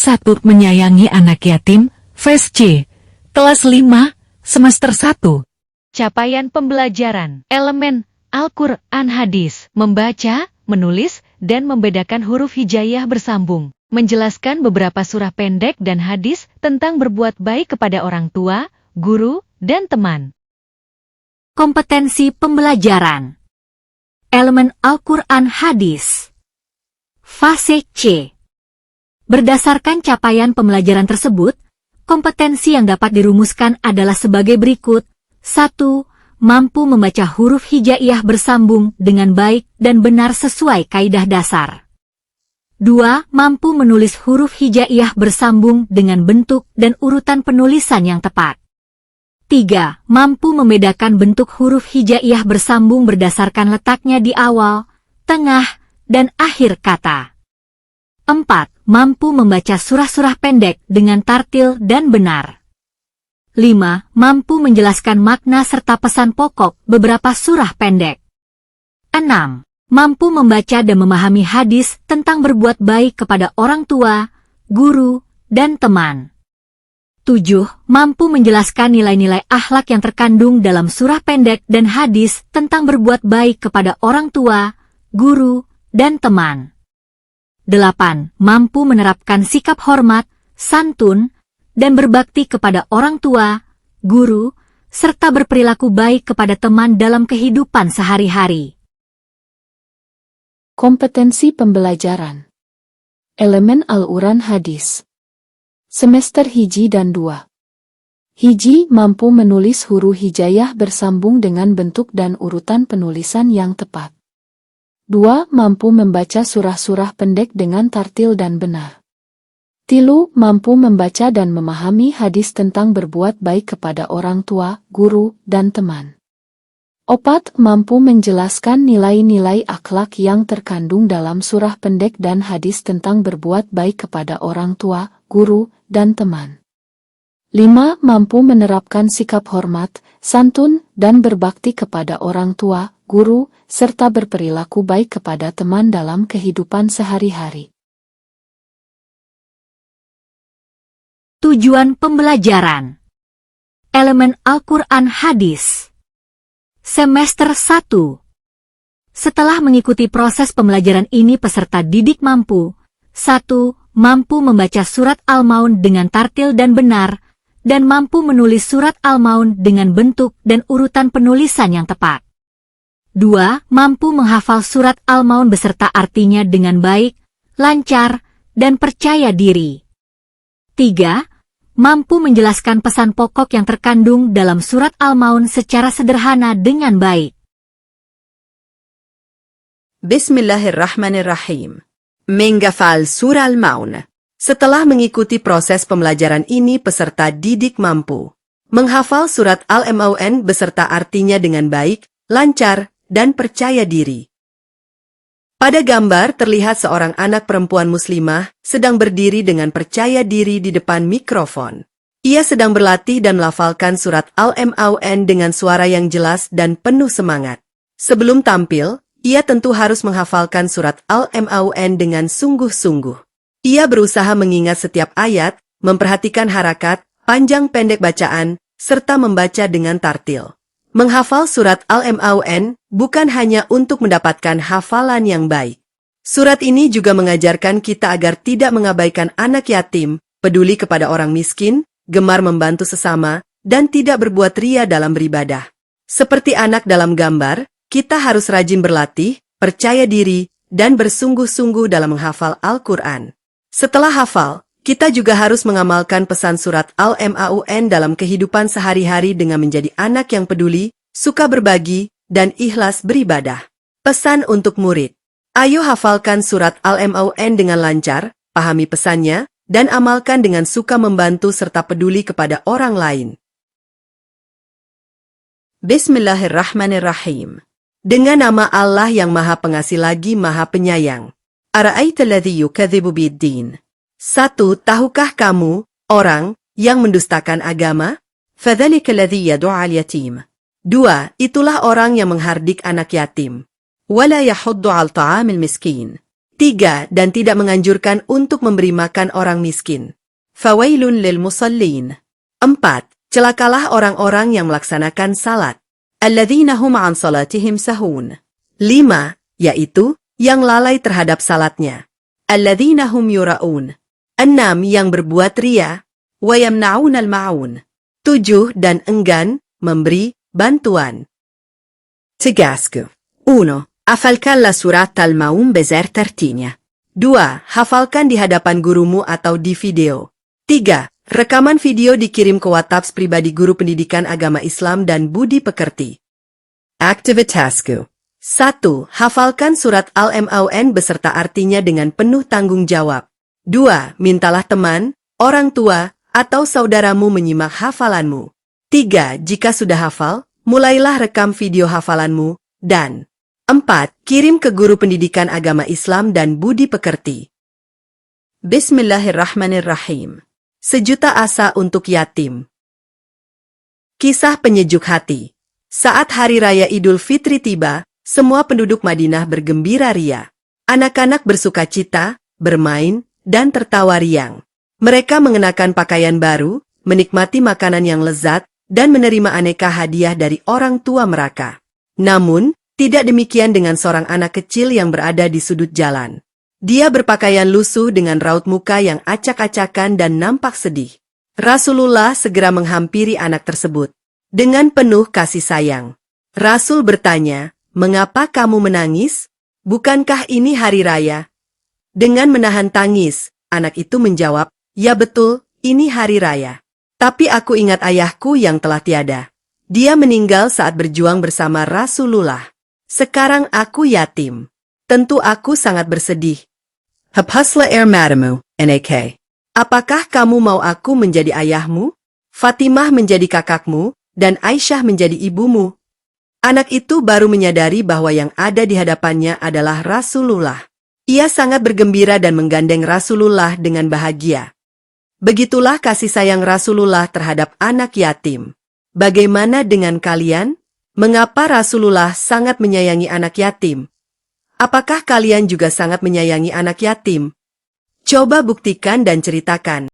1. Menyayangi anak yatim, Fase C, kelas 5, semester 1. Capaian pembelajaran, elemen, Al-Quran hadis, membaca, menulis, dan membedakan huruf hijaiyah bersambung, menjelaskan beberapa surah pendek dan hadis tentang berbuat baik kepada orang tua, guru, dan teman. Kompetensi pembelajaran. Elemen Al-Quran hadis. Fase C. Berdasarkan capaian pembelajaran tersebut, kompetensi yang dapat dirumuskan adalah sebagai berikut. 1. Mampu membaca huruf hijaiyah bersambung dengan baik dan benar sesuai kaidah dasar. 2. Mampu menulis huruf hijaiyah bersambung dengan bentuk dan urutan penulisan yang tepat. 3. Mampu membedakan bentuk huruf hijaiyah bersambung berdasarkan letaknya di awal, tengah, dan akhir kata. 4. Mampu membaca surah-surah pendek dengan tartil dan benar. 5. Mampu menjelaskan makna serta pesan pokok beberapa surah pendek. 6. Mampu membaca dan memahami hadis tentang berbuat baik kepada orang tua, guru, dan teman. 7. Mampu menjelaskan nilai-nilai akhlak yang terkandung dalam surah pendek dan hadis tentang berbuat baik kepada orang tua, guru, dan teman. 8. Mampu menerapkan sikap hormat, santun, dan berbakti kepada orang tua, guru, serta berperilaku baik kepada teman dalam kehidupan sehari-hari. Kompetensi pembelajaran. Elemen Al-Quran hadis. Semester hiji dan 2. Hiji, mampu menulis huruf hijaiyah bersambung dengan bentuk dan urutan penulisan yang tepat. 2. Mampu membaca surah-surah pendek dengan tartil dan benar. 3. Mampu membaca dan memahami hadis tentang berbuat baik kepada orang tua, guru, dan teman. 4. Mampu menjelaskan nilai-nilai akhlak yang terkandung dalam surah pendek dan hadis tentang berbuat baik kepada orang tua, guru, dan teman. 5. Mampu menerapkan sikap hormat, santun, dan berbakti kepada orang tua, guru, serta berperilaku baik kepada teman dalam kehidupan sehari-hari. Tujuan pembelajaran. Elemen Al-Quran hadis. Semester 1. Setelah mengikuti proses pembelajaran ini peserta didik mampu 1. Mampu membaca surat Al-Maun dengan tartil dan benar, dan mampu menulis surat Al-Maun dengan bentuk dan urutan penulisan yang tepat. 2. Mampu menghafal surat Al-Maun beserta artinya dengan baik, lancar, dan percaya diri. 3. Mampu menjelaskan pesan pokok yang terkandung dalam surat Al-Maun secara sederhana dengan baik. Bismillahirrahmanirrahim. Menghafal surah Al-Maun. Setelah mengikuti proses pembelajaran ini peserta didik mampu menghafal surat Al-Maun beserta artinya dengan baik, lancar, dan percaya diri. Pada gambar terlihat seorang anak perempuan muslimah sedang berdiri dengan percaya diri di depan mikrofon. Ia sedang berlatih dan melafalkan surat Al-Maun dengan suara yang jelas dan penuh semangat. Sebelum tampil, ia tentu harus menghafalkan surat Al-Maun dengan sungguh-sungguh. Ia berusaha mengingat setiap ayat, memperhatikan harakat, panjang pendek bacaan, serta membaca dengan tartil. Menghafal surat Al-Maun bukan hanya untuk mendapatkan hafalan yang baik. Surat ini juga mengajarkan kita agar tidak mengabaikan anak yatim, peduli kepada orang miskin, gemar membantu sesama, dan tidak berbuat ria dalam beribadah. Seperti anak dalam gambar, kita harus rajin berlatih, percaya diri, dan bersungguh-sungguh dalam menghafal Al-Quran. Setelah hafal, kita juga harus mengamalkan pesan surat Al-Maun dalam kehidupan sehari-hari dengan menjadi anak yang peduli, suka berbagi, dan ikhlas beribadah. Pesan untuk murid. Ayo hafalkan surat Al-Maun dengan lancar, pahami pesannya, dan amalkan dengan suka membantu serta peduli kepada orang lain. Bismillahirrahmanirrahim. Dengan nama Allah yang Maha Pengasih lagi Maha Penyayang. Ara'aita alladhi yukadzibu bid-din. 1. Tahukah kamu, orang, yang mendustakan agama? Fadzalika alladhi yadu'al yatim. 2. Itulah orang yang menghardik anak yatim. Wala yahuddu 'al ta'amil miskin. 3. Dan tidak menganjurkan untuk memberi makan orang miskin. Fawailun lil musallin. 4. Celakalah orang-orang yang melaksanakan salat. Alladzina hum an salatihim sahun. 5. Yaitu, yang lalai terhadap salatnya. Alladzina hum yura'un. 6. Yang berbuat ria. Wa yamna'un al-ma'un. 7. Dan enggan memberi bantuan. Tegasku. 1. Hafalkan la surat al-Maun bezer tertinya. 2. Hafalkan di hadapan gurumu atau di video. 3. Rekaman video dikirim ke WhatsApp pribadi guru pendidikan agama Islam dan budi pekerti. Aktivitasku. 1. Hafalkan surat Al-Maun beserta artinya dengan penuh tanggung jawab. 2. Mintalah teman, orang tua, atau saudaramu menyimak hafalanmu. 3. Jika sudah hafal, mulailah rekam video hafalanmu. Dan 4. Kirim ke guru pendidikan agama Islam dan budi pekerti. Bismillahirrahmanirrahim. Sejuta asa untuk yatim. Kisah penyejuk hati. Saat Hari Raya Idul Fitri tiba, semua penduduk Madinah bergembira ria. Anak-anak bersuka cita, bermain, dan tertawa riang. Mereka mengenakan pakaian baru, menikmati makanan yang lezat, dan menerima aneka hadiah dari orang tua mereka. Namun, tidak demikian dengan seorang anak kecil yang berada di sudut jalan. Dia berpakaian lusuh dengan raut muka yang acak-acakan dan nampak sedih. Rasulullah segera menghampiri anak tersebut. Dengan penuh kasih sayang. Rasul bertanya, "Mengapa kamu menangis? Bukankah ini hari raya?" Dengan menahan tangis, anak itu menjawab, "Ya betul, ini hari raya. Tapi aku ingat ayahku yang telah tiada. Dia meninggal saat berjuang bersama Rasulullah. Sekarang aku yatim. Tentu aku sangat bersedih." Habhasla madamu, N.A.K. Apakah kamu mau aku menjadi ayahmu? Fatimah menjadi kakakmu, dan Aisyah menjadi ibumu? Anak itu baru menyadari bahwa yang ada di hadapannya adalah Rasulullah. Ia sangat bergembira dan menggandeng Rasulullah dengan bahagia. Begitulah kasih sayang Rasulullah terhadap anak yatim. Bagaimana dengan kalian? Mengapa Rasulullah sangat menyayangi anak yatim? Apakah kalian juga sangat menyayangi anak yatim? Coba buktikan dan ceritakan.